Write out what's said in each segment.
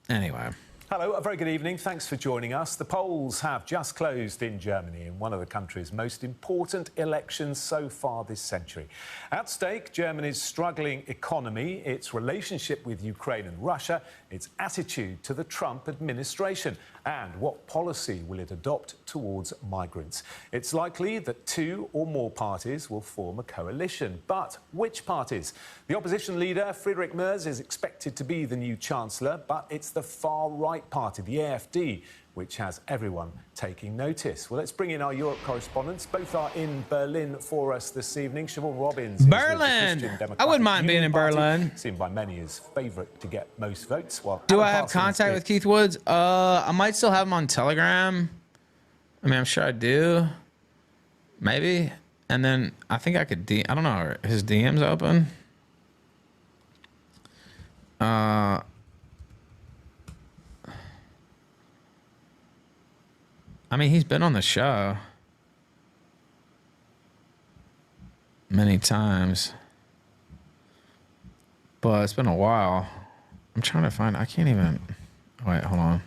Anyway. Hello, a very good evening. Thanks for joining us. The polls have just closed in Germany in one of the country's most important elections so far this century. At stake, Germany's struggling economy, its relationship with Ukraine and Russia, its attitude to the Trump administration, and what policy will it adopt towards migrants. It's likely that two or more parties will form a coalition. But which parties? The opposition leader, Friedrich Merz, is expected to be the new chancellor, but it's the far-right party, the AfD, which has everyone taking notice. Well, let's bring in our Europe correspondents. Both are in Berlin for us this evening. Siobhan Robbins. Berlin! I wouldn't mind being in Berlin. Seen by many as favourite to get most votes. While do I have contact with Keith Woods? I might still have him on Telegram. I mean, I'm sure I do. Maybe. And then I think I could I don't know. Are his DMs open? I mean, he's been on the show many times, but it's been a while. I'm trying to find, I can't even, wait, hold on.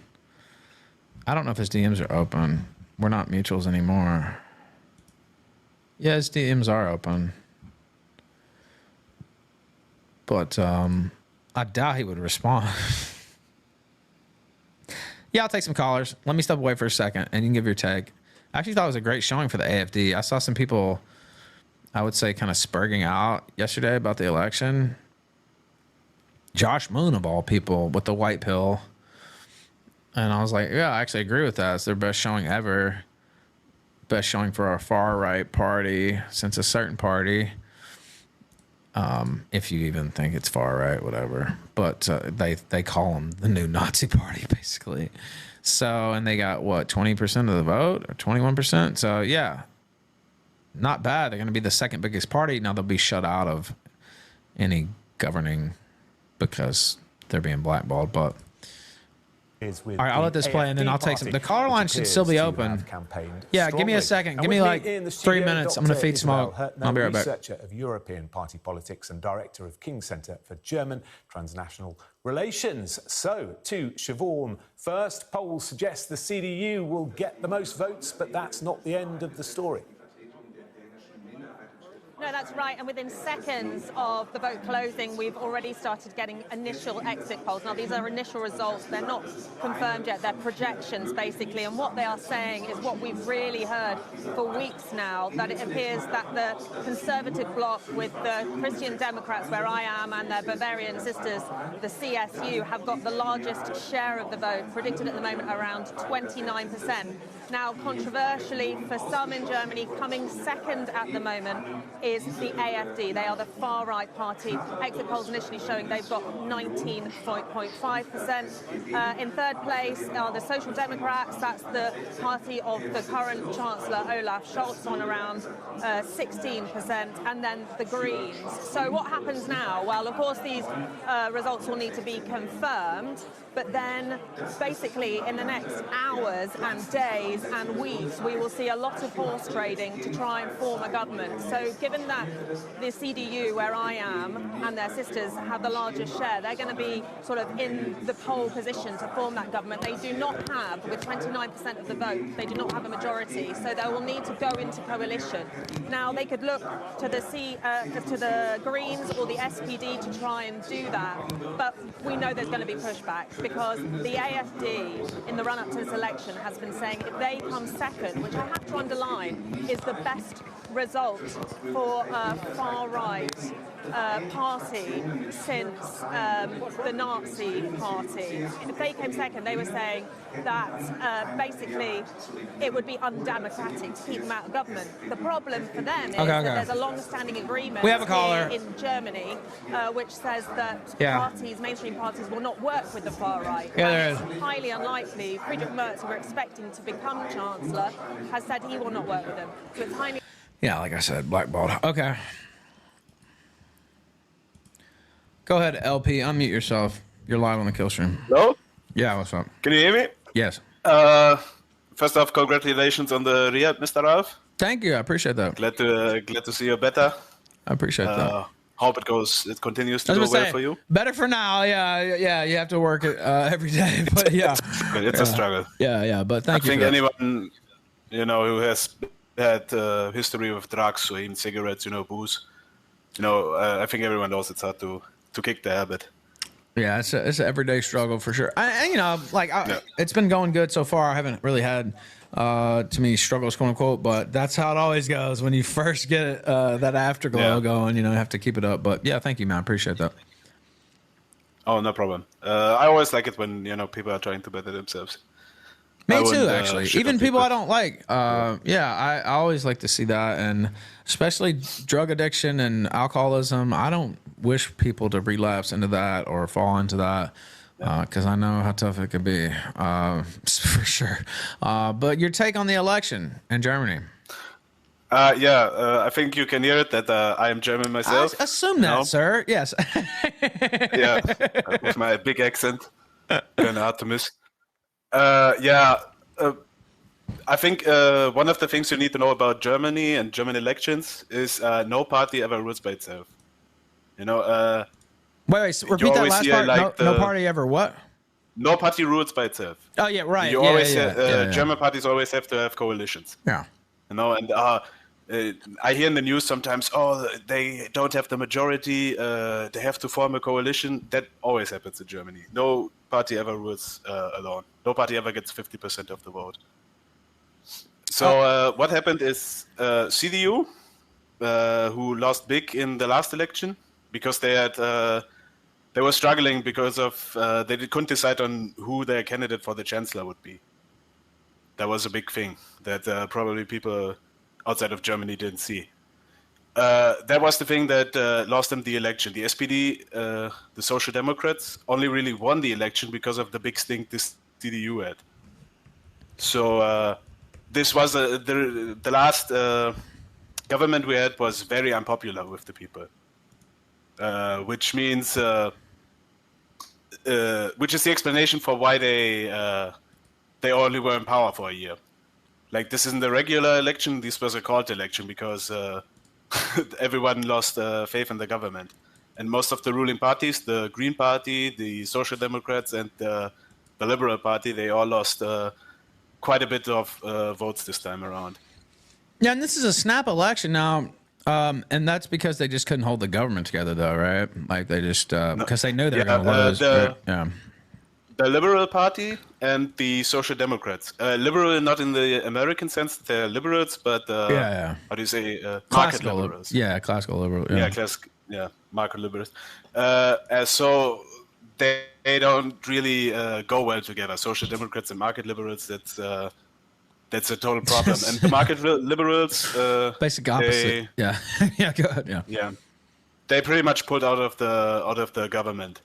I don't know if his DMs are open. We're not mutuals anymore. Yeah, his DMs are open. But I doubt he would respond. Yeah, I'll take some callers. Let me step away for a second, and you can give your take. I actually thought it was a great showing for the AfD. I saw some people, I would say, kind of spurging out yesterday about the election. Josh Moon, of all people, with the white pill. And I was like, yeah, I actually agree with that. It's their best showing ever. Best showing for a far-right party since a certain party. If you even think it's far right, whatever. But they call them the new Nazi party, basically. So, and they got, what, 20% of the vote? Or 21%? So, yeah, not bad. They're going to be the second biggest party. Now they'll be shut out of any governing because they're being blackballed. But all right, I'll let this play, and then I'll take some. The caller line should still be open. Yeah, give me a second. Give me like 3 minutes. I'm going to feed smoke. I'll be right back. Researcher of European party politics and director of King Centre for German Transnational Relations. So, to Siobhan first. Polls suggest the CDU will get the most votes, but that's not the end of the story. No, that's right. And within seconds of the vote closing, we've already started getting initial exit polls. Now, these are initial results. They're not confirmed yet. They're projections, basically. And what they are saying is what we've really heard for weeks now, that it appears that the Conservative bloc with the Christian Democrats, where I am, and their Bavarian sisters, the CSU, have got the largest share of the vote, predicted at the moment around 29%. Now, controversially, for some in Germany, coming second at the moment is the AfD. They are the far-right party. Exit polls initially showing they've got 19.5%. In third place are the Social Democrats. That's the party of the current Chancellor, Olaf Scholz, on around 16%. And then the Greens. So what happens now? Well, of course, these results will need to be confirmed. But then, basically, in the next hours and days and weeks, we will see a lot of horse trading to try and form a government. So given that the CDU, where I am, and their sisters have the largest share, they're going to be sort of in the pole position to form that government. They do not have, with 29% of the vote, they do not have a majority, so they will need to go into coalition. Now, they could look to the Greens or the SPD to try and do that, but we know there's going to be pushback, because the AfD, in the run-up to this election, has been saying if they come second, which I have to underline is the best result for a far-right party since the Nazi party. If they came second, they were saying that basically it would be undemocratic to keep them out of government. The problem for them is that there's a long-standing agreement in Germany which says that parties, mainstream parties, will not work with the far right. It's highly unlikely. Friedrich Merz, who we're expecting to become Chancellor, has said he will not work with them. So it's highly... Yeah, like I said, blackballed. Okay. Go ahead, LP. Unmute yourself. You're live on the Killstream. Hello? Yeah, what's up? Can you hear me? Yes. First off, congratulations on the Riyadh, Mr. Ralph. Thank you. I appreciate that. Glad to see you better. I appreciate that. hope it continues to I go was well gonna say, for you. better for now. Yeah. You have to work it every day, but yeah, It's a struggle. yeah. But thank I you. think For that. anyone, who has had history with drugs or even cigarettes, booze, I think everyone knows it's hard to kick the habit. Yeah, it's an everyday struggle for sure. Yeah. It's been going good so far. I haven't really had too many struggles, quote unquote, but that's how it always goes when you first get that afterglow going. You have to keep it up. But yeah, thank you, man. I appreciate that. Oh, no problem. I always like it when people are trying to better themselves. Me too, actually. Even people I don't like. I always like to see that, and especially drug addiction and alcoholism. I don't wish people to relapse into that or fall into that because I know how tough it could be, for sure. But your take on the election in Germany? I think you can hear it that I am German myself. I assume that, sir. Yes. Yeah, with my big accent, kind of hard to miss. I think one of the things you need to know about Germany and German elections is no party ever rules by itself. Wait, so repeat that last part. No party ever what? No party rules by itself. Oh, yeah, right. You always German parties always have to have coalitions. Yeah. And I hear in the news sometimes, they don't have the majority, they have to form a coalition. That always happens in Germany. No party ever rules alone. No party ever gets 50% of the vote. So what happened is CDU, who lost big in the last election because they were struggling because of they couldn't decide on who their candidate for the chancellor would be. That was a big thing that probably people outside of Germany didn't see. That was the thing that lost them the election. The SPD, the Social Democrats, only really won the election because of the big stink this CDU had. So this was the last government we had was very unpopular with the people, which means which is the explanation for why they only were in power for a year. Like, this isn't a regular election. This was a called election because everyone lost faith in the government. And most of the ruling parties, the Green Party, the Social Democrats, and the Liberal Party, they all lost quite a bit of votes this time around. Yeah, and this is a snap election now. And that's because they just couldn't hold the government together, though, right? Like, they just, because they knew they were going to lose. The Liberal Party and the Social Democrats. Liberal, not in the American sense, they're liberals, but how do you say, market liberals? Classical liberal. Market liberals. So they don't really go well together. Social Democrats and market liberals. That's a total problem. And the market liberals, basic opposite. Go ahead. Yeah, they pretty much pulled out of the government.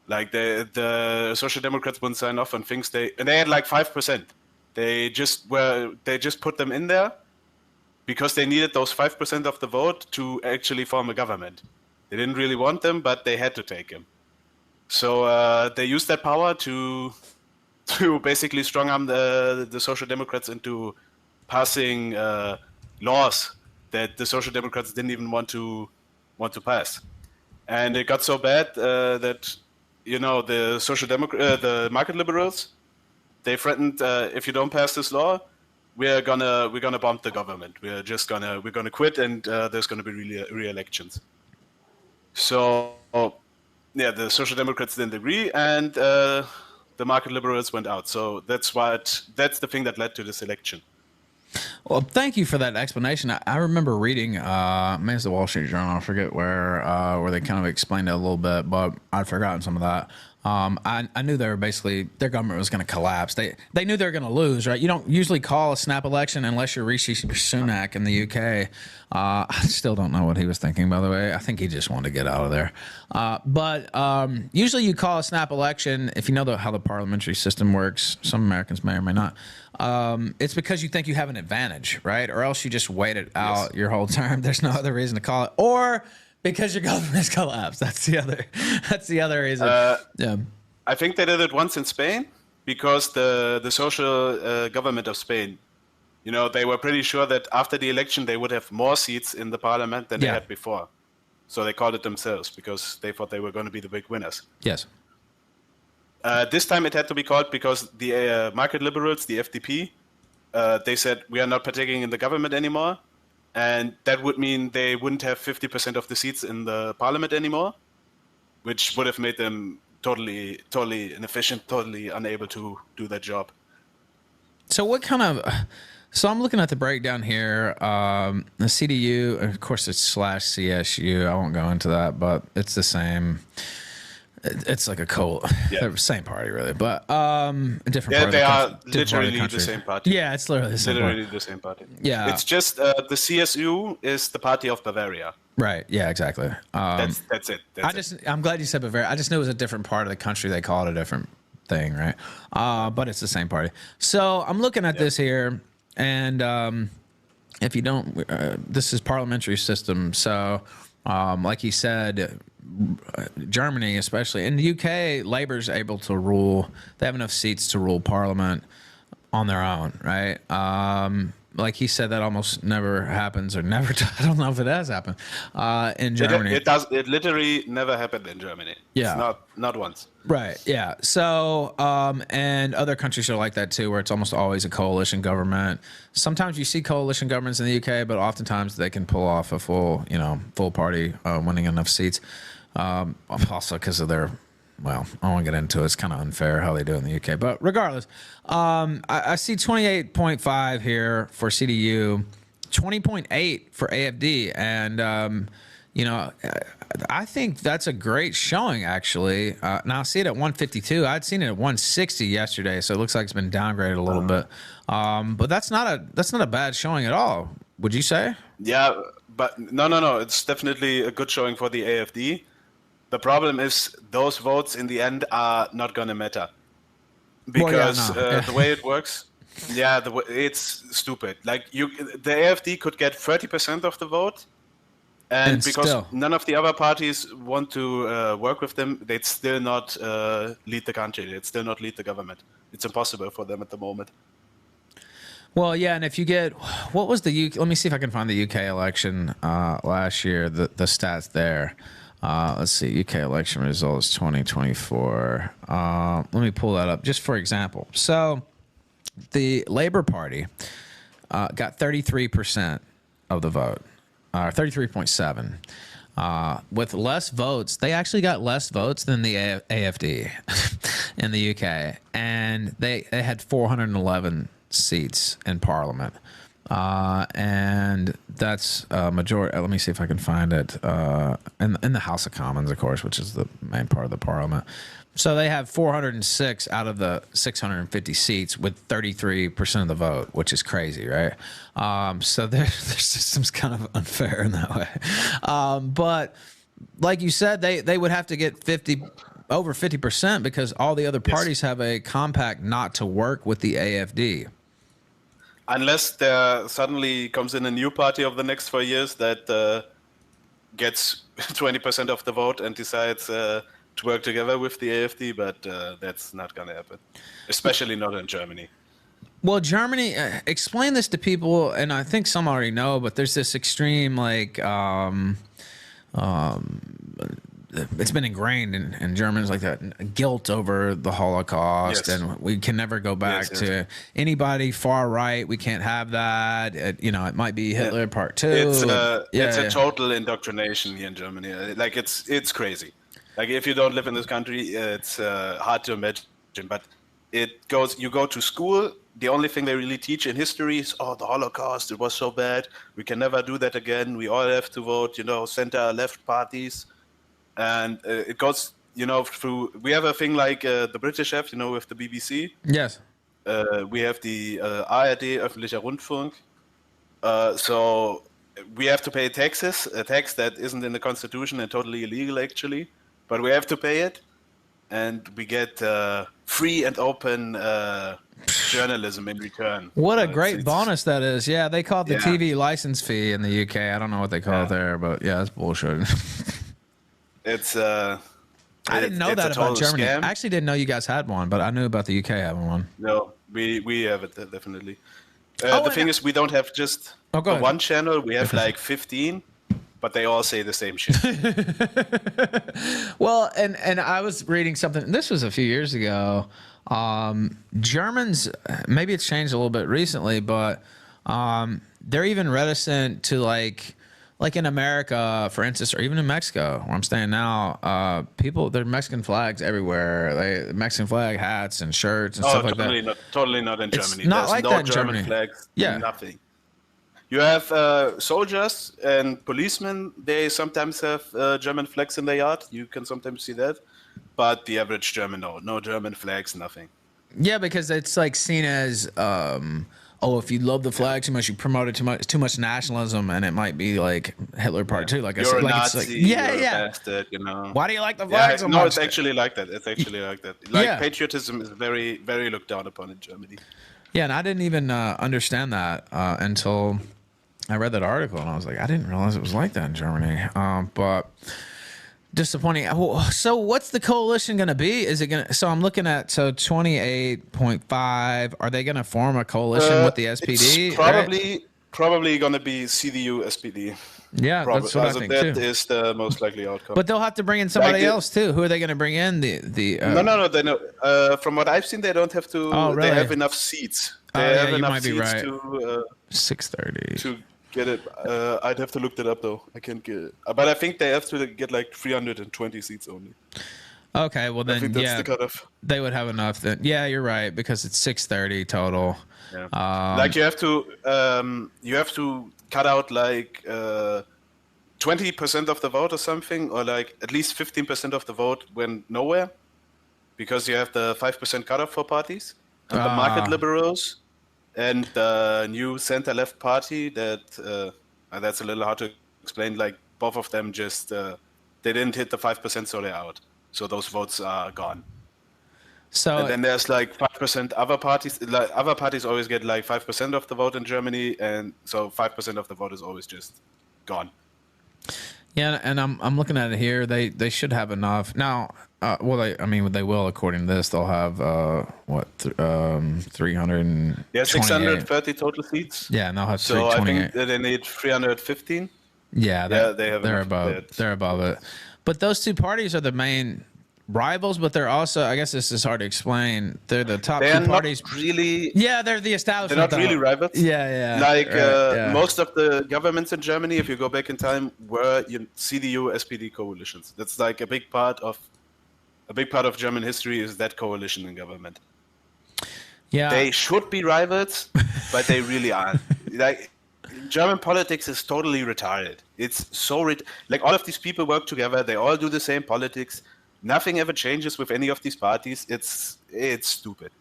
Like, the Social Democrats wouldn't sign off on things and they had like 5%. They just put them in there because they needed those 5% of the vote to actually form a government. They didn't really want them, but they had to take them. So they used that power to basically strong arm the Social Democrats into passing laws that the Social Democrats didn't even want to pass. And it got so bad that the the market liberals, they threatened, if you don't pass this law, we're gonna bomb the government. We're gonna quit, and there's gonna be re-elections. So the Social Democrats didn't agree, and the market liberals went out. So that's the thing that led to this election. Well, thank you for that explanation. I remember reading, maybe it's the Wall Street Journal, I forget where they kind of explained it a little bit, but I'd forgotten some of that. I knew they were basically, their government was going to collapse. They knew they were going to lose, right? You don't usually call a snap election unless you're Rishi Sunak in the UK. I still don't know what he was thinking, by the way. I think he just wanted to get out of there. But usually you call a snap election, if you know how the parliamentary system works, some Americans may or may not, it's because you think you have an advantage, right? Or else you just wait it out your whole term. There's no other reason to call it. Or because your government's collapsed. That's the other reason. I think they did it once in Spain because the social government of Spain, they were pretty sure that after the election they would have more seats in the parliament than they had before. So they called it themselves because they thought they were going to be the big winners. Yes. This time it had to be called because the market liberals, the FDP, they said we are not partaking in the government anymore. And that would mean they wouldn't have 50% of the seats in the parliament anymore, which would have made them totally inefficient, totally unable to do their job. So what kind of... So I'm looking at the breakdown here. The CDU, of course, it's /CSU. I won't go into that, but it's the same. It's like a same party, really, but a different. Yeah, part they of the are country, different part of literally the same party. Yeah, it's literally the same. Literally party. the same party. Yeah, it's just the CSU is the party of Bavaria. Right. Yeah. Exactly. That's it. I'm glad you said Bavaria. I just knew it was a different part of the country. They call it a different thing, right? But it's the same party. So I'm looking at this here, and if you don't, this is parliamentary system. So, like you said, Germany, especially in the UK, Labour's able to rule. They have enough seats to rule Parliament on their own, right? Like he said, that almost never happens, or never. I don't know if it has happened in Germany. It does. It literally never happened in Germany. Yeah, it's not once. Right. Yeah. So, and other countries are like that too, where it's almost always a coalition government. Sometimes you see coalition governments in the UK, but oftentimes they can pull off a full party winning enough seats. Also because of their, well, I won't get into it. It's kind of unfair how they do it in the UK. But regardless, I see 28.5 here for CDU, 20.8 for AFD. And, I think that's a great showing, actually. Now, I see it at 152. I'd seen it at 160 yesterday, so it looks like it's been downgraded a little bit. But that's not a bad showing at all, would you say? Yeah, but no. It's definitely a good showing for the AFD. The problem is those votes in the end are not going to matter because the way it works, it's stupid. Like the AFD could get 30% of the vote, and because still, none of the other parties want to work with them, they'd still not lead the country. They'd still not lead the government. It's impossible for them at the moment. Well, yeah, and if you get, what was the UK? Let me see if I can find the UK election last year. The stats there. Let's see, UK election results 2024. Let me pull that up just for example. So the Labour Party got 33% of the vote, 33.7. With less votes, they actually got less votes than the AFD in the UK, and they had 411 seats in Parliament. And that's majority. Let me see if I can find it in the House of Commons, of course, which is the main part of the Parliament. So they have 406 out of the 650 seats with 33% of the vote, which is crazy, right? So their system's kind of unfair in that way. But like you said, they would have to get over 50% because all the other parties have a compact not to work with the AFD. Unless there suddenly comes in a new party over the next 4 years that gets 20% of the vote and decides to work together with the AFD, but that's not going to happen, especially not in Germany. Well, Germany, explain this to people, and I think some already know, but there's this extreme, it's been ingrained in Germans like that guilt over the Holocaust, and we can never go back to anybody far right. We can't have that. It might be Hitler Part 2. It's a total indoctrination here in Germany. Like it's crazy. Like if you don't live in this country, it's hard to imagine. But it goes. You go to school. The only thing they really teach in history is, the Holocaust. It was so bad. We can never do that again. We all have to vote. Center left parties. And it goes, through. We have a thing like the British have, with the BBC. Yes. We have the ARD, öffentlicher Rundfunk. So we have to pay taxes, a tax that isn't in the constitution and totally illegal, actually. But we have to pay it. And we get free and open journalism in return. What a great bonus that is. Yeah, they call it the TV license fee in the UK. I don't know what they call it there, but yeah, it's bullshit. It's I didn't know that about Germany. Scam. I actually didn't know you guys had one, but I knew about the UK having one. No, we have it definitely. The thing is, we don't have just one channel. We have like 15, but they all say the same shit. Well, and I was reading something. This was a few years ago. Germans, maybe it's changed a little bit recently, but they're even reticent to like in America, for instance, or even in Mexico, where I'm staying now. People, there are Mexican flags everywhere. Mexican flag hats and shirts and stuff like that. Totally not in It's Germany. not There's like no that in German Germany. flags. Yeah. Nothing. You have soldiers and policemen. They sometimes have German flags in their yard. You can sometimes see that. But the average German, no German flags, nothing. Yeah, because it's like seen as, if you love the flag too much, you promote it too much nationalism, and it might be like Hitler Part 2. Like You're I said, a like Nazi, it's like, yeah, you're yeah. a bastard, you know. Why do you like the flag so much? No, it's actually like that. It's actually like that. Like Yeah. patriotism is very, very looked down upon in Germany. Yeah, and I didn't even understand that until I read that article, and I was like, I didn't realize it was like that in Germany. But disappointing. So what's the coalition going to be? Is it going to? So I'm looking at 28.5. Are they going to form a coalition with the SPD? It's probably going to be CDU SPD. Yeah, that's what I think that too. is the most likely outcome. But they'll have to bring in somebody else too. Who are they going to bring in? No. They know. From what I've seen, they don't have to. Oh, really? They have enough seats. They have you enough might be seats right. to 630 to get it. I'd have to look that up though. I can't get it. But I think they have to get like 320 seats only. Okay, well I then, think that's yeah, the cutoff. they would have enough. Then, yeah, you're right, because it's 630 total. Yeah. Like you have to cut out like 20% of the vote or something, or like at least 15% of the vote went nowhere, because you have the 5% cutoff for parties, and the market liberals, and the new center-left party. That's a little hard to explain. Like both of them just they didn't hit the 5%, so they're out. So those votes are gone. So And then there's like 5% other parties. Like other parties always get like 5% of the vote in Germany, and so 5% of the vote is always just gone. yeah, and I'm looking at it here. They should have enough now. They will, according to this. They'll have 300. Yeah, 630 total seats. Yeah, and they'll have So I 328. think that they need 315. Yeah, they have they're enough above. of that. They're above it. But those two parties are the main rivals. But they're also, I guess this is hard to explain. They're the top They are two not parties. really. Yeah, they're the establishment. They're not really rivals. Yeah. Like yeah. most of the governments in Germany, if you go back in time, were CDU SPD coalitions. That's like a big part of German history is that coalition in government. Yeah. They should be rivals, but they really aren't. Like German politics is totally retarded. It's so like all of these people work together. They all do the same politics. Nothing ever changes with any of these parties. It's stupid.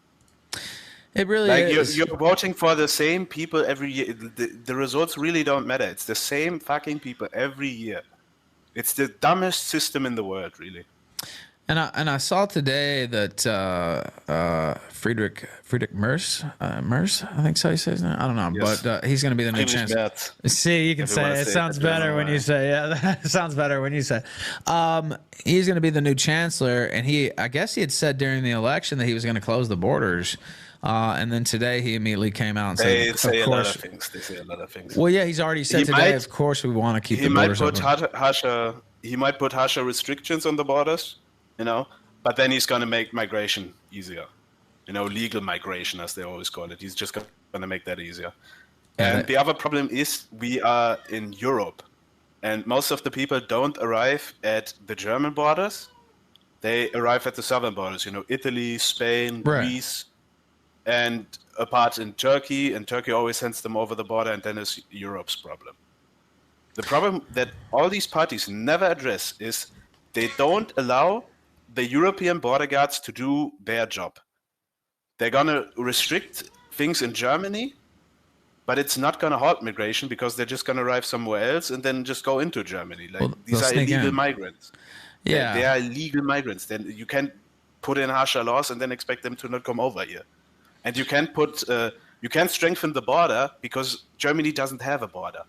It really Like is. you're voting for the same people every year. The results really don't matter. It's the same fucking people every year. It's the dumbest system in the world, really. And I saw today that Friedrich Merz, I think so he says that. I don't know, Yes. but he's going to be the new chancellor. See, you can say it. It sounds better when you say. Yeah, it sounds better when you say. He's going to be the new chancellor, and I guess he had said during the election that he was going to close the borders, and then today he immediately came out and They said, say "Of a course." lot of things. They say a lot of things. Well, yeah, he's already said today. Of course, we want to keep the borders open. He might put harsher restrictions on the borders, but then he's going to make migration easier. Legal migration, as they always call it. He's just going to make that easier. And the other problem is we are in Europe, and most of the people don't arrive at the German borders. They arrive at the southern borders, Italy, Spain, Greece, and a part in Turkey, and Turkey always sends them over the border, and then it's Europe's problem. The problem that all these parties never address is they don't allow the European border guards to do their job. They're going to restrict things in Germany, but it's not going to halt migration because they're just going to arrive somewhere else and then just go into Germany. These are illegal migrants. Yeah. They are illegal migrants. Then you can't put in harsher laws and then expect them to not come over here. And you can't strengthen the border because Germany doesn't have a border.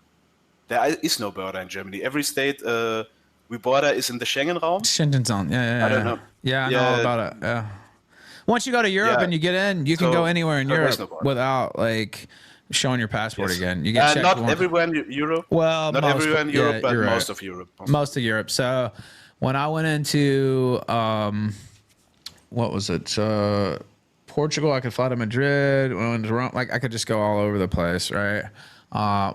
There is no border in Germany. Every state we border is in the Schengen Raum. Schengen zone. Yeah. I don't know. Yeah, I know all about it. Yeah. Once you go to Europe and you get in, you can go anywhere in Europe without showing your passport Yes. again. You get checked Not once. everywhere in Europe. Well, not most, everywhere in Europe, yeah, but you're right. most of Europe. Most of Europe. So when I went into what was it? Portugal, I could fly to Madrid. When I went to Rome, like I could just go all over the place, right?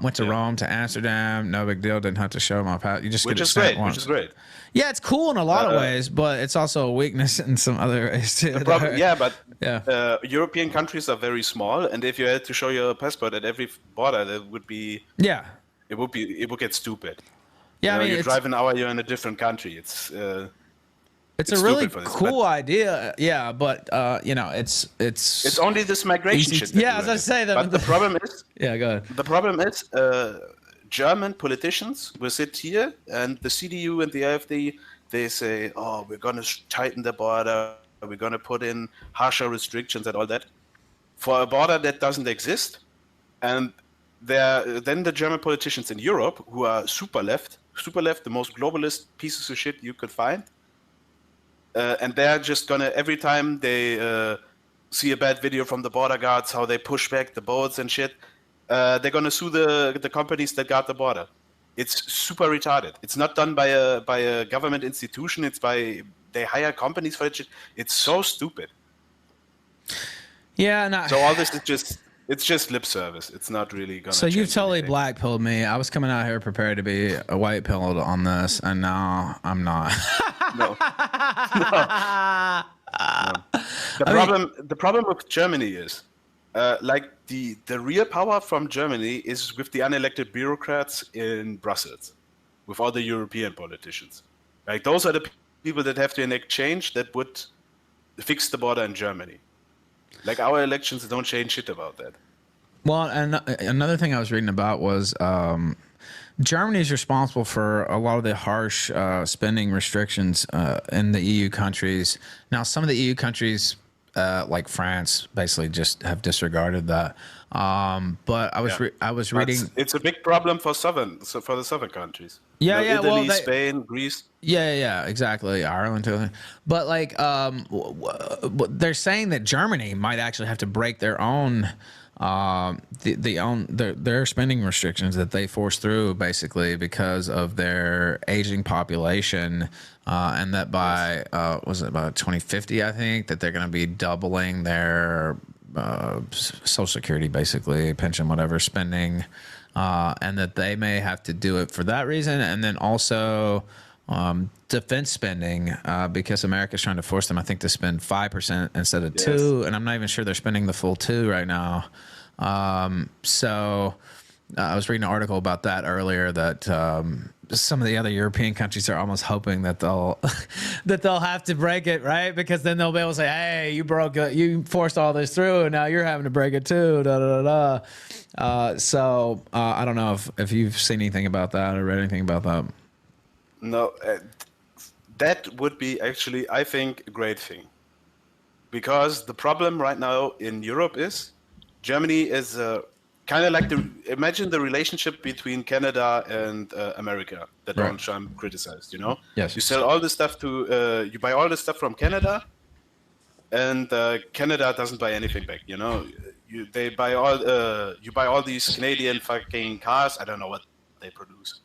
Went to Rome, to Amsterdam, no big deal. Didn't have to show my passport. You just Which get it is stamped great. once. Which is great. Yeah, it's cool in a lot of ways, but it's also a weakness in some other ways too. European countries are very small, and if you had to show your passport at every border, that would be it would get stupid. Yeah, I mean, you drive an hour, you're in a different country. It's a really cool idea. Yeah, but it's only this migration shit. Yeah, as I say that. But the problem is, yeah, go ahead. The problem is, German politicians will sit here, and the CDU and the AfD, they say, "Oh, we're going to tighten the border. We're going to put in harsher restrictions and all that for a border that doesn't exist." And then the German politicians in Europe, who are super left, the most globalist pieces of shit you could find, and they're just gonna, every time they see a bad video from the border guards, how they push back the boats and shit, they're gonna sue the companies that guard the border. It's super retarded. It's not done by a government institution. They hire companies for it. It's so stupid. Yeah, so all this is just lip service. It's not really gonna. So you've totally anything. blackpilled me. I was coming out here prepared to be a white pilled on this, and now I'm not. No. The problem with Germany is, the real power from Germany is with the unelected bureaucrats in Brussels, with all the European politicians. Like those are the people that have to enact change that would fix the border in Germany. Like our elections don't change shit about that. Well, and another thing I was reading about was Germany is responsible for a lot of the harsh spending restrictions in the EU countries. Now, some of the EU countries, like France, basically just have disregarded that. But I was reading. It's a big problem for the southern countries. Yeah, Italy, Spain, Greece. Yeah, exactly. Ireland too. But like, they're saying that Germany might actually have to break their own. Their spending restrictions that they force through basically because of their aging population, and that by was it about 2050, I think, that they're going to be doubling their Social Security, basically pension, whatever spending, and that they may have to do it for that reason, and then also defense spending, because America's trying to force them, I think, to spend 5% instead of 2%, and I'm not even sure they're spending the full 2% right now. So I was reading an article about that earlier, that some of the other European countries are almost hoping that they'll have to break it, right? Because then they'll be able to say, "Hey, you broke it, you forced all this through, and now you're having to break it too." So I don't know if you've seen anything about that or read anything about that. No, that would be actually, I think, a great thing. Because the problem right now in Europe is Germany is kind of like imagine the relationship between Canada and America that Donald Trump criticized, you know? Yes. You sell all this stuff you buy all this stuff from Canada, and Canada doesn't buy anything back, you know? You buy all these Canadian fucking cars, I don't know what they produce.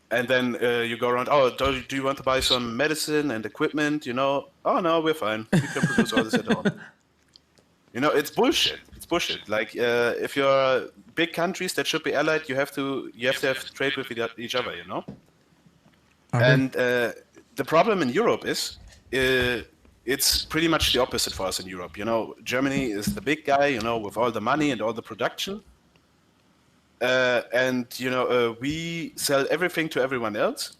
And then you go around, oh, do you want to buy some medicine and equipment, you know? Oh, no, we're fine. We can produce all this at home. You know, it's bullshit. It's bullshit. Like, if you're big countries that should be allied, you have to have trade with each other, you know? And the problem in Europe is it's pretty much the opposite for us in Europe. You know, Germany is the big guy, you know, with all the money and all the production. And, you know, we sell everything to everyone else.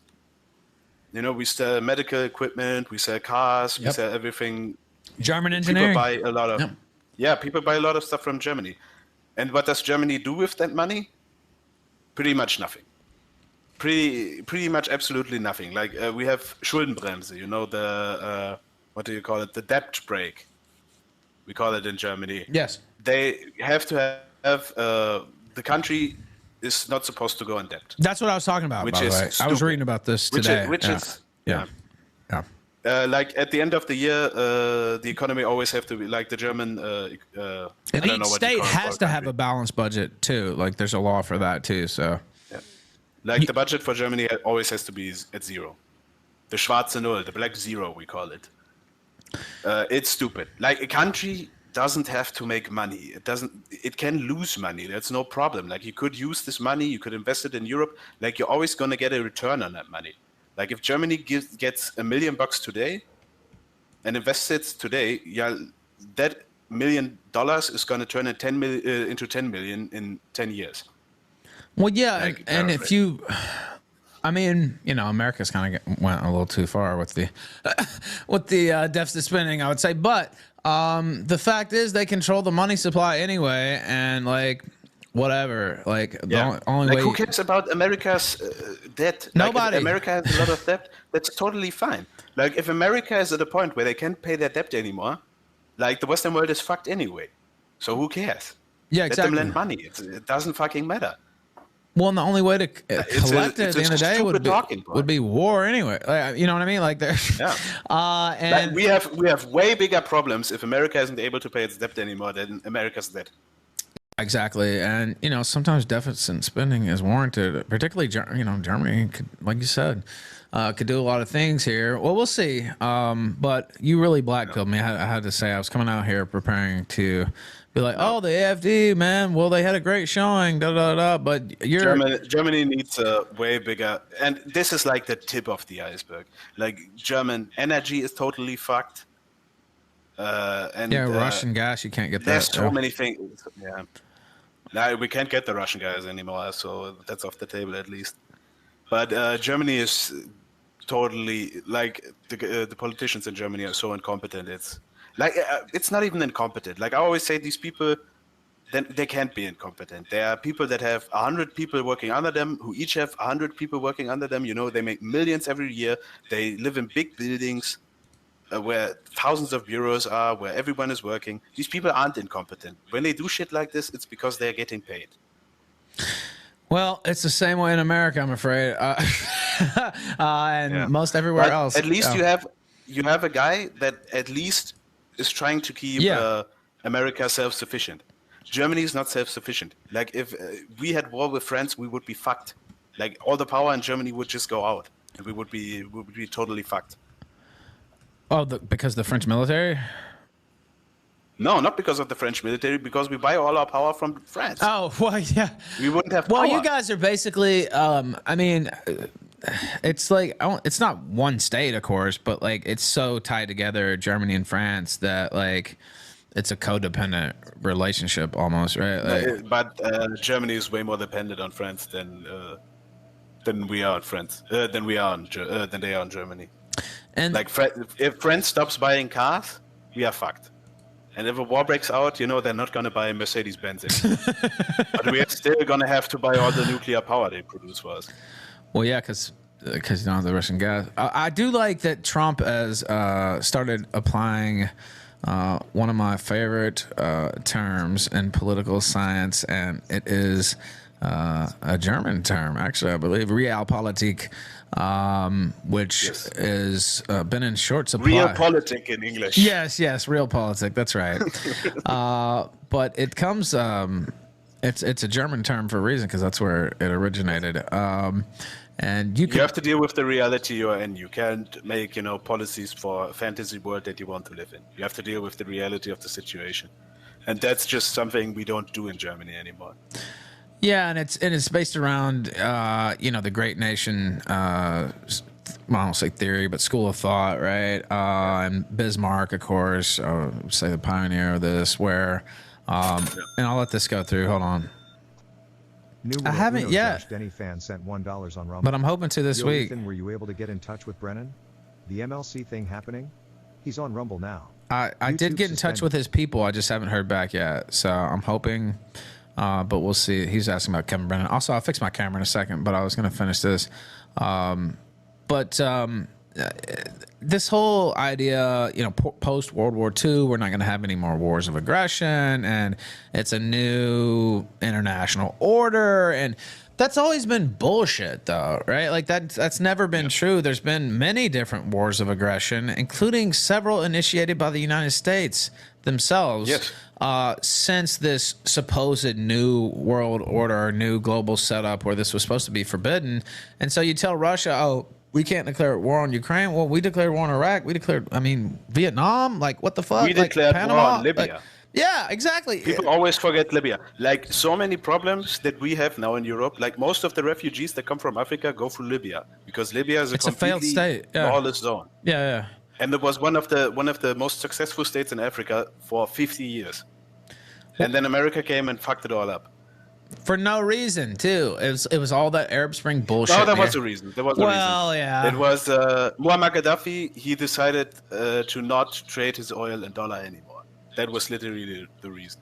You know, we sell medical equipment, we sell cars, we sell everything. German engineering. People buy a lot of, people buy a lot of stuff from Germany. And what does Germany do with that money? Pretty much nothing. Pretty much absolutely nothing. Like, we have Schuldenbremse, you know, the, what do you call it? The debt brake. We call it in Germany. Yes. They have to have, the country is not supposed to go in debt. That's what I was talking about, by the way. I was reading about this today. Which is Yeah. Like at the end of the year, the economy always have to be like the German. I And don't each know what you state call it, has to have a balanced budget too. Like there's a law for that too. So Yeah. Like the budget for Germany always has to be at zero. The schwarze Null, the black zero, we call it. It's stupid. Like a country doesn't have to make money. It can lose money. That's no problem. Like you could use this money, you could invest it in Europe. Like you're always going to get a return on that money. Like if Germany gets $1 million today and invests it today, yeah, that $1 million is going to turn into 10 million in 10 years. well, yeah, Like, and if you, I mean, you know, America's kind of went a little too far with the with the deficit spending, I would say. But the fact is, they control the money supply anyway, and like whatever, like the only Like way. who cares about America's debt? Nobody. Like if America has a lot of debt, that's totally fine. Like if America is at a point where they can't pay their debt anymore, like the Western world is fucked anyway. So who cares? Yeah, Let exactly. them lend money. It doesn't fucking matter. Well, and the only way to collect it at it's the a end of the day stupid talking point. would be war anyway. Like, you know what I mean? Like there's, Yeah. and Like we have way bigger problems if America isn't able to pay its debt anymore than America's debt. exactly, and you know sometimes deficit spending is warranted, particularly you know Germany, could, like you said, could do a lot of things here. Well, we'll see. But you really blackpilled me. I had to say I was coming out here preparing to be like, oh, the AfD, man. Well, they had a great showing, da da da. But Germany needs a way bigger, and this is like the tip of the iceberg. Like German energy is totally fucked. And Russian gas, you can't get that. There's so many things. Yeah, now we can't get the Russian guys anymore, so that's off the table at least. But Germany is totally like the politicians in Germany are so incompetent. It's like it's not even incompetent. Like I always say, these people, then they can't be incompetent. There are people that have 100 people working under them, who each have 100 people working under them. You know, they make millions every year. They live in big buildings where thousands of bureaus are, where everyone is working. These people aren't incompetent. When they do shit like this, it's because they're getting paid. Well, it's the same way in America, I'm afraid, and most everywhere But else. at least you have a guy that at least is trying to keep America self-sufficient. Germany is not self-sufficient. Like if we had war with France, we would be fucked. Like all the power in Germany would just go out, and we would be totally fucked. Oh, because the French military? No, not because of the French military, because we buy all our power from France. Oh, well, yeah. We wouldn't have Well, power. you guys are basically, I mean, it's like, it's not one state, of course, but like it's so tied together, Germany and France, that like it's a codependent relationship almost, right? Like, But Germany is way more dependent on France than we are on France, than they are on Germany. and Like if France stops buying cars, we are fucked. And if a war breaks out, you know they're not going to buy Mercedes-Benz anymore. But we are still going to have to buy all the nuclear power they produce for us. well, yeah, because you don't have the Russian gas. I do like that Trump has started applying one of my favorite terms in political science, and it is a German term, actually, I believe, Realpolitik, which is been in short supply. Realpolitik in English. Yes, realpolitik. That's right. But it comes. It's a German term for a reason, because that's where it originated. And you You have to deal with the reality you're in. You can't make, policies for a fantasy world that you want to live in. You have to deal with the reality of the situation. And that's just something we don't do in Germany anymore. Yeah, and it's based around the great nation. I don't say theory, but school of thought, right? And Bismarck, of course, say the pioneer of this. Where, and I'll let this go through. Hold on. I haven't yet. Denny fan sent $1 on Rumble. But I'm hoping to this week. Ethan, were you able to get in touch with Brennan? The MLC thing happening? He's on Rumble now. I did get in touch with his people. I just haven't heard back yet. So I'm hoping, but we'll see. He's asking about Kevin Brennan. Also, I'll fix my camera in a second, but I was going to finish this. This whole idea, post World War II, we're not going to have any more wars of aggression, and it's a new international order. And That's always been bullshit, though, right? Like that's never been true. There's been many different wars of aggression, including several initiated by the United States themselves. Yes. Since this supposed new world order, new global setup where this was supposed to be forbidden. And so you tell Russia, oh, we can't declare war on Ukraine. Well, we declared war on Iraq. We declared, Vietnam. Like, what the fuck? We like, declared Panama? war on Libya. Like, yeah, exactly. People always forget Libya. Like, so many problems that we have now in Europe, like most of the refugees that come from Africa go through Libya, because Libya is It's a failed completely state. Yeah. lawless zone. Yeah. And it was one of the most successful states in Africa for 50 years. And then America came and fucked it all up. For no reason, too. It was all that Arab Spring bullshit. No, there was a reason. There was a reason. Well, yeah. It was Muammar Gaddafi. He decided to not trade his oil in dollar anymore. That was literally the reason.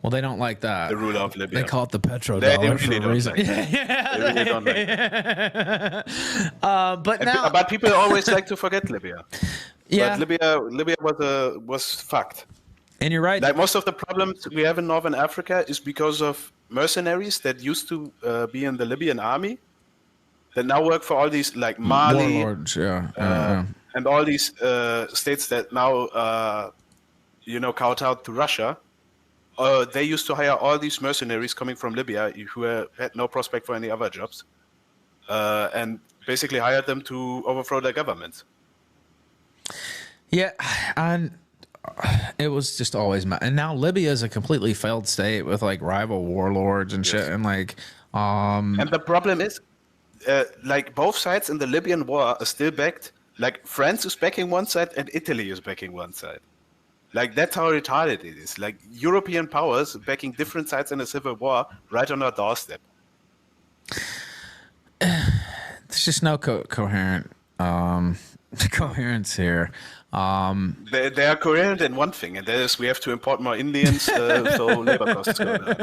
Well, they don't like that. The ruler of Libya. They call it the petrodollar They for really a don't reason. like that. They really don't like that. But people always like to forget Libya. Yeah. But Libya was fucked. And you're right. Like most of the problems we have in Northern Africa is because of mercenaries that used to be in the Libyan army that now work for all these like Mali Warlords, yeah. and all these states that now kowtowed to Russia. They used to hire all these mercenaries coming from Libya who had no prospect for any other jobs, and basically hired them to overthrow their governments. Yeah, and it was just always and now Libya is a completely failed state with like rival warlords and shit, and like and the problem is like both sides in the Libyan war are still backed. Like France is backing one side and Italy is backing one side. Like that's how retarded it is. Like European powers backing different sides in a civil war right on our doorstep. there's just no coherent coherence here. They are coherent in one thing, and that is we have to import more Indians, so labor costs go down.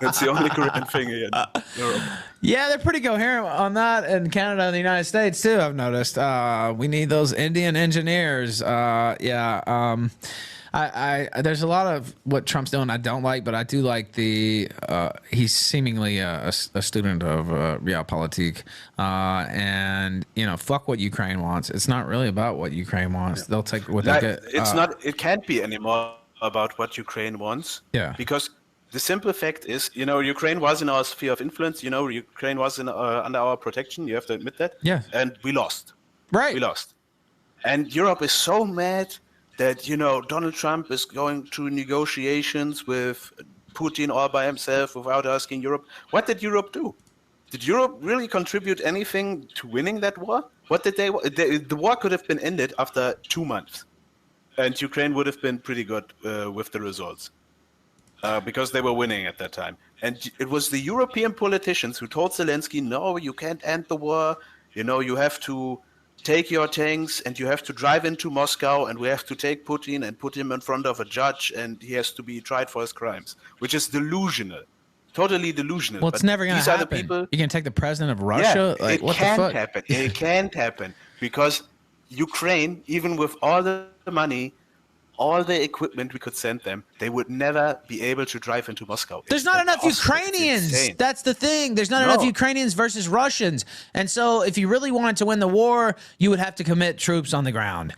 That's the only coherent thing in Europe. Yeah, they're pretty coherent on that in Canada and the United States too. I've noticed. We need those Indian engineers. There's a lot of what Trump's doing I don't like, but I do like he's seemingly a student of realpolitik, and fuck what Ukraine wants. It's not really about what Ukraine wants. They'll take what they get. It can't be anymore about what Ukraine wants. Yeah. Because the simple fact is, Ukraine was in our sphere of influence. Ukraine was under our protection. You have to admit that. Yeah. And we lost. Right. We lost. And Europe is so mad that, Donald Trump is going through negotiations with Putin all by himself without asking Europe. What did Europe do? Did Europe really contribute anything to winning that war? What did the war could have been ended after 2 months. And Ukraine would have been pretty good with the results. Because they were winning at that time. And it was the European politicians who told Zelensky, no, you can't end the war. You have to take your tanks and you have to drive into Moscow, and we have to take Putin and put him in front of a judge, and he has to be tried for his crimes, which is delusional. Totally delusional. Well, it's never going to happen. You're going to take the president of Russia? Yeah, like, what can't the fuck? happen. It can't happen because Ukraine, even with all the money, all the equipment we could send them, they would never be able to drive into Moscow. There's not enough Ukrainians. That's the thing. There's not enough Ukrainians versus Russians. And so if you really wanted to win the war, you would have to commit troops on the ground.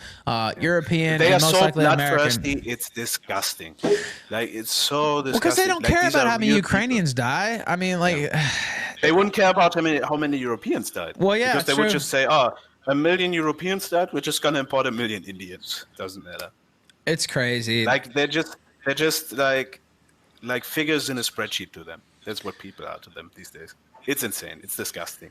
European they and are most so likely American. bloodthirsty, it's disgusting. Like, it's so disgusting. Well, because they don't care about how many Ukrainians die. I mean, like... They wouldn't care about how many Europeans died. Well, yeah, because they would just say, 1 million Europeans died, we're just going to import 1 million Indians. Doesn't matter. It's crazy. Like they're just like figures in a spreadsheet to them. That's what people are to them these days. It's insane. It's disgusting.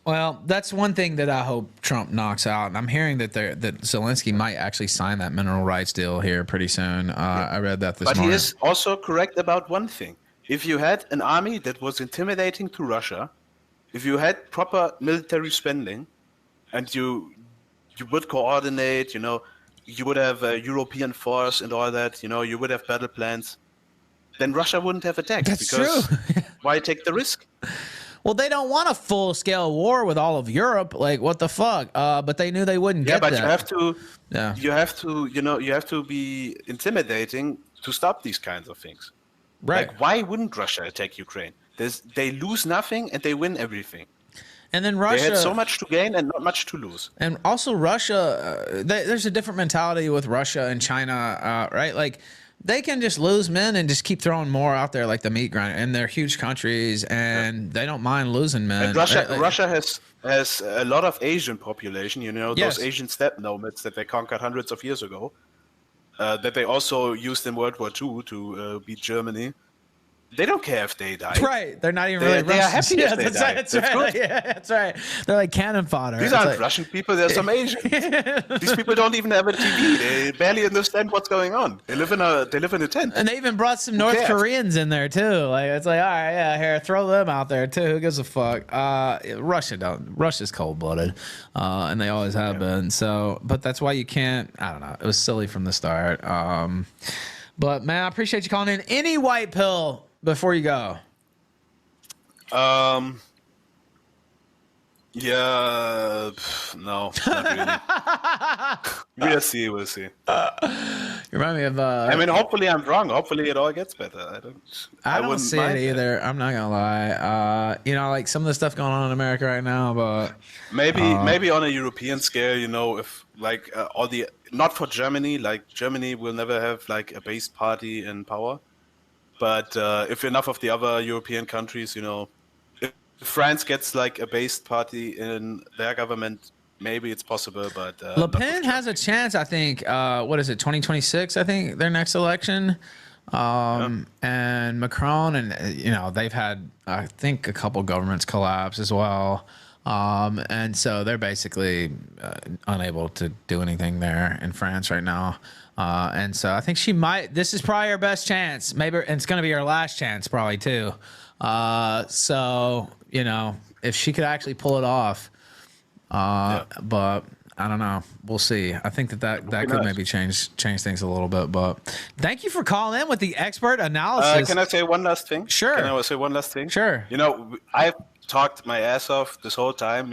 Well, that's one thing that I hope Trump knocks out. And I'm hearing that Zelensky might actually sign that mineral rights deal here pretty soon. I read that this morning. But he is also correct about one thing. If you had an army that was intimidating to Russia, if you had proper military spending, and you would coordinate, you would have a European force and all that, you would have battle plans, then Russia wouldn't have attacked. That's because true. Why take the risk? Well, they don't want a full-scale war with all of Europe. Like, what the fuck? But they knew they wouldn't get that. Yeah, but you have to, you have to be intimidating to stop these kinds of things. Right. Like, why wouldn't Russia attack Ukraine? They lose nothing and they win everything. And then They Russia had so much to gain and not much to lose. And also Russia, there's a different mentality with Russia and China, right? Like they can just lose men and just keep throwing more out there like the meat grinder. And they're huge countries and they don't mind losing men. And Russia, right? Like, Russia has a lot of Asian population, those Yes. Asian steppe nomads that they conquered hundreds of years ago, that they also used in World War II to beat Germany. They don't care if they die. Right. They're not even really They are Russians. happy if Yeah, they that's die. right. That's That's right. good. Yeah, that's right. They're like cannon fodder. These It's aren't like- Russian people. They're some Asians. These people don't even have a TV. They barely understand what's going on. They live in a tent. And they even brought some North cares? Koreans in there too. Like it's like, all right, yeah, here, throw them out there too. Who gives a fuck? Russia's cold blooded, and they always have been. So, but that's why you can't. I don't know. It was silly from the start. But man, I appreciate you calling in. Any white pill before you go? Yeah, no, not really. We'll see. You remind me of. I mean, hopefully I'm wrong. Hopefully it all gets better. I don't wouldn't see it mind either. I'm not gonna lie. Like some of the stuff going on in America right now, but Maybe on a European scale, if like not for Germany, like Germany will never have like a based party in power. But if enough of the other European countries, if France gets like a based party in their government, maybe it's possible. But Le Pen has a chance. I think. What is it? 2026. I think their next election. And Macron and they've had I think a couple governments collapse as well. And so they're basically unable to do anything there in France right now. And so I think she might. This is probably her best chance. Maybe and it's going to be her last chance, probably too. So if she could actually pull it off, but I don't know. We'll see. I think that could maybe change things a little bit. But thank you for calling in with the expert analysis. can I say one last thing? Sure. Can I say one last thing? Sure. I've talked my ass off this whole time.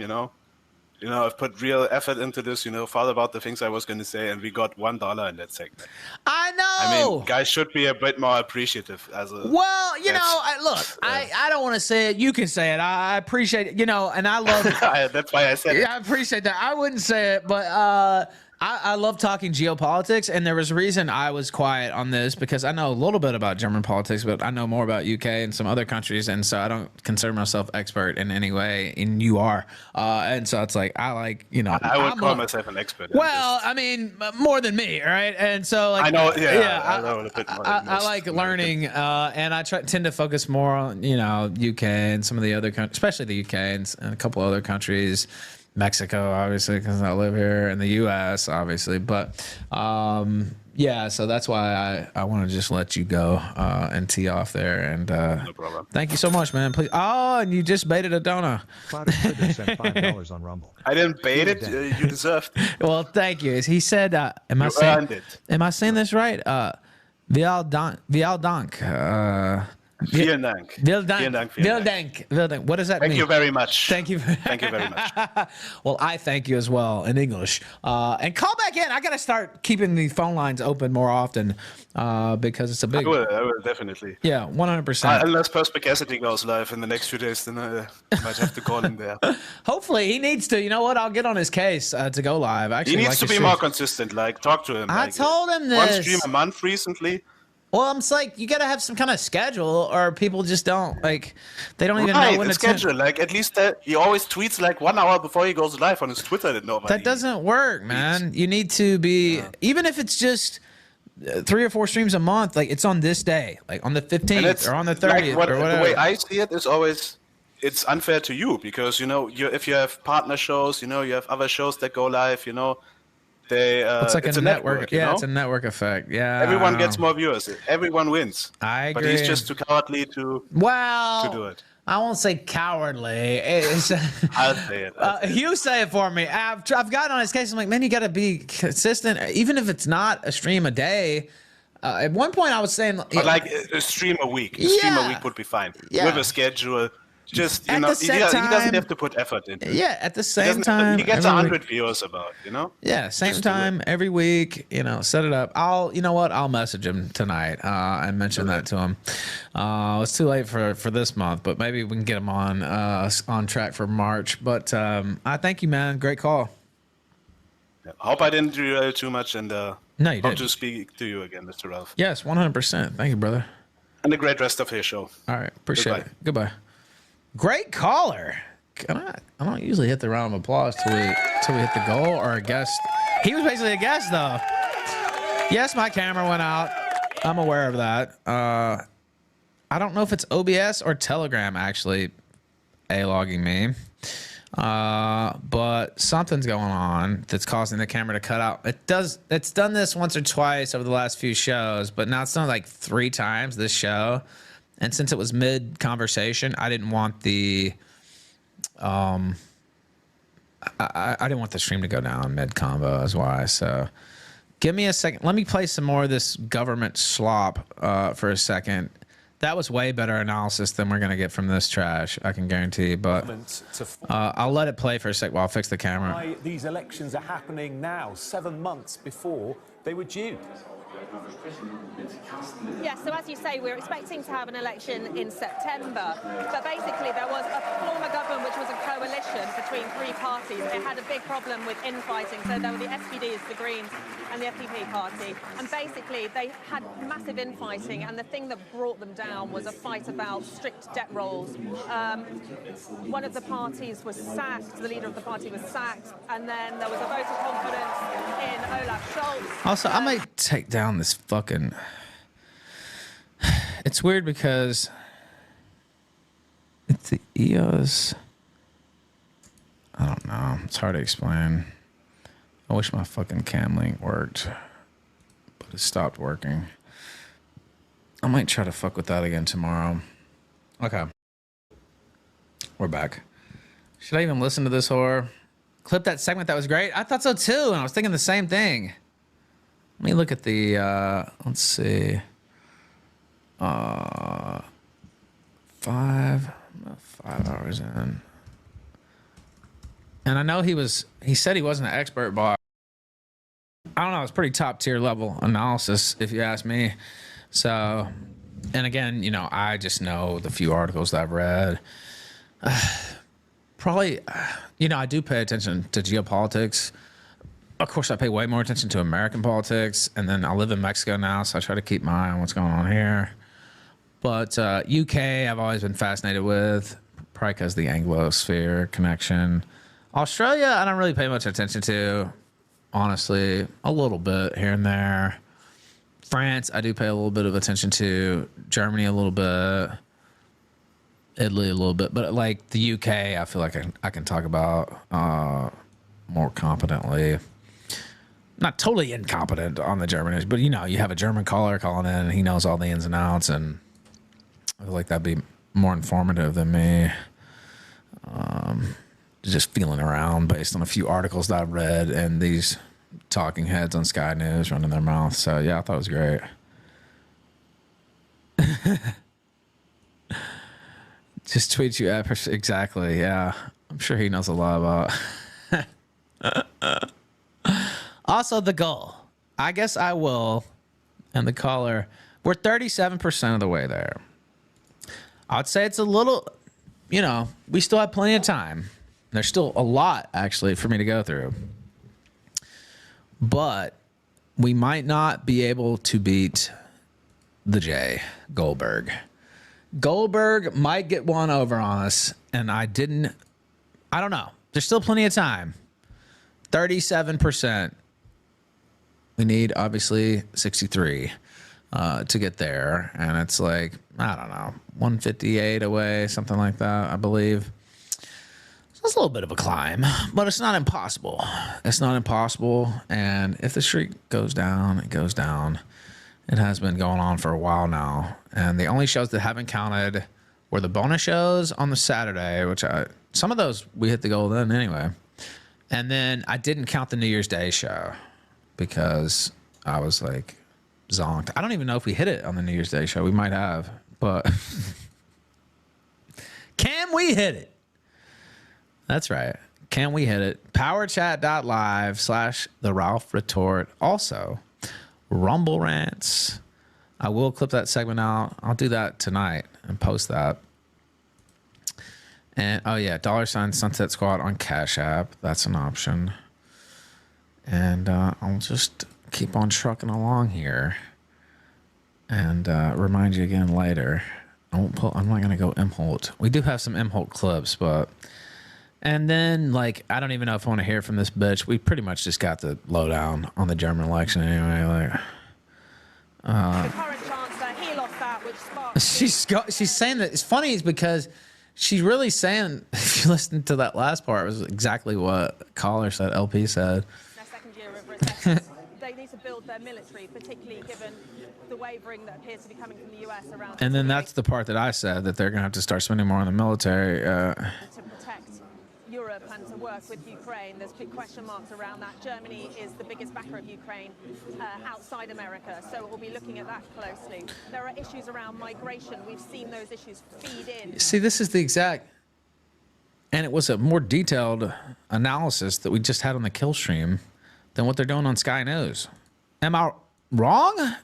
I've put real effort into this. Thought about the things I was going to say, and we got $1 in that segment. I know. I mean, guys should be a bit more appreciative. Well, I don't want to say it. You can say it. I appreciate it. And I love. That's why I said it. Yeah, I appreciate that. I wouldn't say it, but I love talking geopolitics, and there was a reason I was quiet on this because I know a little bit about German politics, but I know more about UK and some other countries, and so I don't consider myself expert in any way, and you are. And so it's like, I would call myself an expert. Well, I mean, more than me, right? And so, like, I know, I know a bit more. I like learning, and I tend to focus more on, UK and some of the other countries, especially the UK and a couple other countries. Mexico, obviously, because I live here, and the U.S., obviously. But, so that's why I want to just let you go and tee off there. And no problem. Thank you so much, man. Please. Oh, and you just baited a donut. Clouded Critter sent $5 on Rumble. I didn't bait it. You deserved it. Well, thank you. He said, You earned it. Am I saying this right? Vial Dank. Vielen Dank. Vielen Dank. Vielen Dank. Vielen Dank. Vielen Dank. What does that mean? Thank you very much. Thank you. Thank you very much. Well, I thank you as well in English. And call back in. I got to start keeping the phone lines open more often because it's a big. I will definitely. Yeah, 100%. Unless Perspicacity goes live in the next few days, then I might have to call him there. Hopefully, he needs to. You know what? I'll get on his case to go live. Actually, He needs to be more consistent. Like, talk to him. I told him this. One stream a month recently. Well, I'm just like, you got to have some kind of schedule, or people just don't they don't even know Right, when it's it's schedule. Like, at least he always tweets like 1 hour before he goes live on his Twitter. That doesn't work, man. You need to be, even if it's just 3 or 4 streams a month, like it's on this day, like on the 15th or on the 30th or whatever. The way I see it is always, it's unfair to you because, if you have partner shows, you have other shows that go live, it's like it's a network. Yeah, it's a network effect. Yeah. Everyone gets more viewers. Everyone wins. I agree. But he's just too cowardly to do it. I won't say cowardly. I'll say it. You say it for me. I've gotten on his case. I'm like, man, you got to be consistent, even if it's not a stream a day. At one point, I was saying, but like a stream a week. A stream a week would be fine. Yeah. With a schedule. just At the same he doesn't time- have to put effort into it. Yeah, at the He same doesn't have to- time, he gets every 100 week- viewers about, Yeah, same Just do it. time every week. Set it up. You know what? I'll message him tonight and mention that to him. It's too late for this month, but maybe we can get him on track for March. But I thank you, man. Great call. I hope I didn't derail too much, and No, you hope didn't. to speak to you again, Mr. Ralph. Yes, 100%. Thank you, brother. And a great rest of your show. All right, appreciate Goodbye. it. Goodbye. Great caller. I don't usually hit the round of applause till we hit the goal or a guest. He was basically a guest though. Yes, my camera went out. I'm aware of that. I don't know if it's OBS or Telegram actually logging me. But something's going on that's causing the camera to cut out. It's done this once or twice over the last few shows, but now it's done like 3 times this show. And since it was mid conversation, I didn't want the I didn't want the stream to go down mid combo is why. So give me a second. Let me play some more of this government slop for a second. That was way better analysis than we're gonna get from this trash, I can guarantee. But I'll let it play for a sec while I fix the camera. Why these elections are happening now, 7 months before they were due. Yes, so as you say, we're expecting to have an election in September, but basically there was a former government which was a coalition between 3 parties. It had a big problem with infighting, so there were the SPDs, the Greens, and the FDP party, and basically they had massive infighting, and the thing that brought them down was a fight about strict debt rolls. One of the parties was sacked, the leader of the party was sacked, and then there was a vote of confidence in Olaf Scholz. Also, I might take down this fucking... It's weird because it's the EOS. I don't know. It's hard to explain. I wish my fucking cam link worked, but it stopped working. I might try to fuck with that again tomorrow. Okay. We're back. Should I even listen to this horror? Clip that segment. That was great. I thought so too, and I was thinking the same thing. Let me look at the, let's see. 5 hours in. And I know he said he wasn't an expert, but I don't know, it's pretty top tier level analysis, if you ask me. So, and again, I just know the few articles that I've read. Probably, I do pay attention to geopolitics. Of course, I pay way more attention to American politics, and then I live in Mexico now, so I try to keep my eye on what's going on here. But UK, I've always been fascinated with, probably because the Anglosphere connection. Australia, I don't really pay much attention to, honestly. A little bit here and there. France, I do pay a little bit of attention to. Germany, a little bit. Italy, a little bit. But like the UK, I feel like I can talk about more competently. Not totally incompetent on the German, but you have a German caller calling in and he knows all the ins and outs, and I feel like that'd be more informative than me. Just feeling around based on a few articles that I've read and these talking heads on Sky News running their mouth. So yeah, I thought it was great. Just tweet you exactly. Yeah, I'm sure he knows a lot about. Also, the goal. I guess I will. And the caller, we're 37% of the way there. I'd say it's a little, we still have plenty of time. There's still a lot, actually, for me to go through. But we might not be able to beat the J, Goldberg. Goldberg might get one over on us, and I don't know. There's still plenty of time. 37%. We need, obviously, 63 to get there. And it's like, I don't know, 158 away, something like that, I believe. So it's a little bit of a climb, but it's not impossible. It's not impossible. And if the streak goes down, it goes down. It has been going on for a while now. And the only shows that haven't counted were the bonus shows on the Saturday, which some of those we hit the goal then anyway. And then I didn't count the New Year's Day show because I was like zonked. I don't even know if we hit it on the New Year's Day show. We might have, but Can we hit it? That's right. Can we hit it? Powerchat.live/The Ralph Retort. Also, Rumble Rants. I will clip that segment out. I'll do that tonight and post that. And, oh, yeah, $ Sunset Squad on Cash App. That's an option. And I'll just keep on trucking along here. And remind you again later. I'm not going to go Imholt. We do have some Imholt clips, but... And then, like, I don't even know if I want to hear from this bitch. We pretty much just got the lowdown on the German election anyway. Like, the current chancellor, he lost that, which sparked... she's saying that... It's funny is because she's really saying... If you listen to that last part, it was exactly what caller said, LP said. Their second year of recession. They need to build their military, particularly given the wavering that appears to be coming from the US around... And then that's the part that I said, that they're going to have to start spending more on the military. To protect Europe and to work with Ukraine. There's big question marks around that. Germany is the biggest backer of Ukraine outside America, so we'll be looking at that closely. There are issues around migration. We've seen those issues feed in. See, this is the exact... And it was a more detailed analysis that we just had on the Killstream than what they're doing on Sky News. Am I wrong?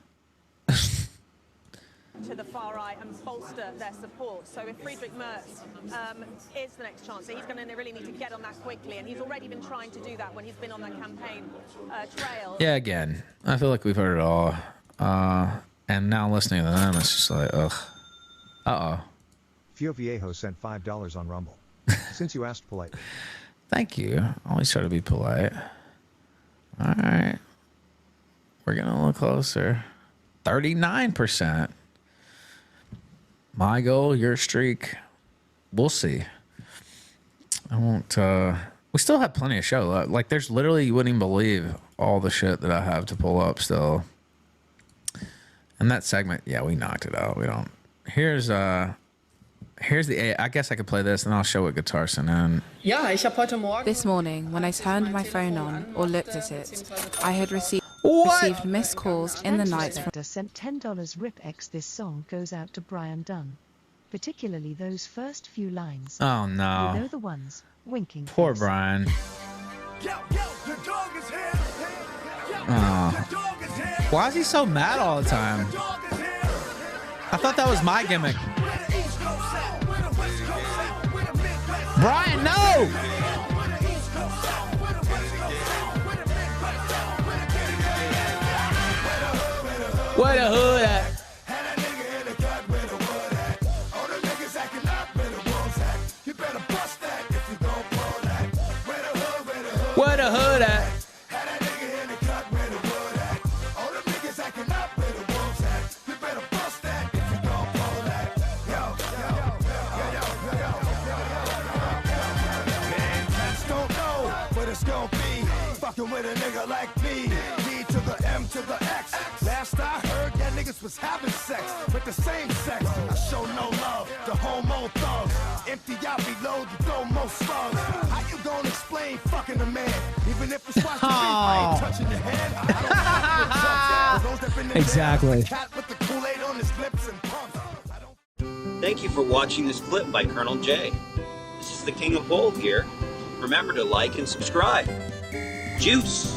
To the far right and bolster their support. So if Friedrich Merz is the next chancellor, he's going to really need to get on that quickly, and he's already been trying to do that when he's been on that campaign trail. Yeah, again, I feel like we've heard it all. And now listening to them, it's just like, ugh. Uh-oh. Fio Viejo sent $5 on Rumble. Since you asked politely. Thank you. I always try to be polite. All right. We're going to look closer. 39%. My goal, your streak. We'll see. I won't... we still have plenty of show. Like, there's literally... You wouldn't even believe all the shit that I have to pull up still. And that segment, yeah, we knocked it out. We don't... Here's the... I guess I could play this, and I'll show what guitar sent in. This morning, when I turned my phone on or looked at it, I had received missed calls in the night from... Sent $10 RipX. This song goes out to Brian Dunn, particularly those first few lines. Oh, no. You know the ones, winking. Poor face. Brian. Oh. Why is he so mad all the time? I thought that was my gimmick. Brian, no! Where the hood at? Where the hood at? With a nigga like me, D to the M to the X. Last I heard, that niggas was having sex with the same sex. I show no love to homo thugs. Empty out, reload, you throw more slugs. How you gonna explain fucking a man? Even if it's watching me, I ain't touching your head. I don't exactly. Cat with the Kool-Aid on his lips and pumps. Thank you for watching this clip by Colonel J. This is the King of Bold here. Remember to like and subscribe. Juice!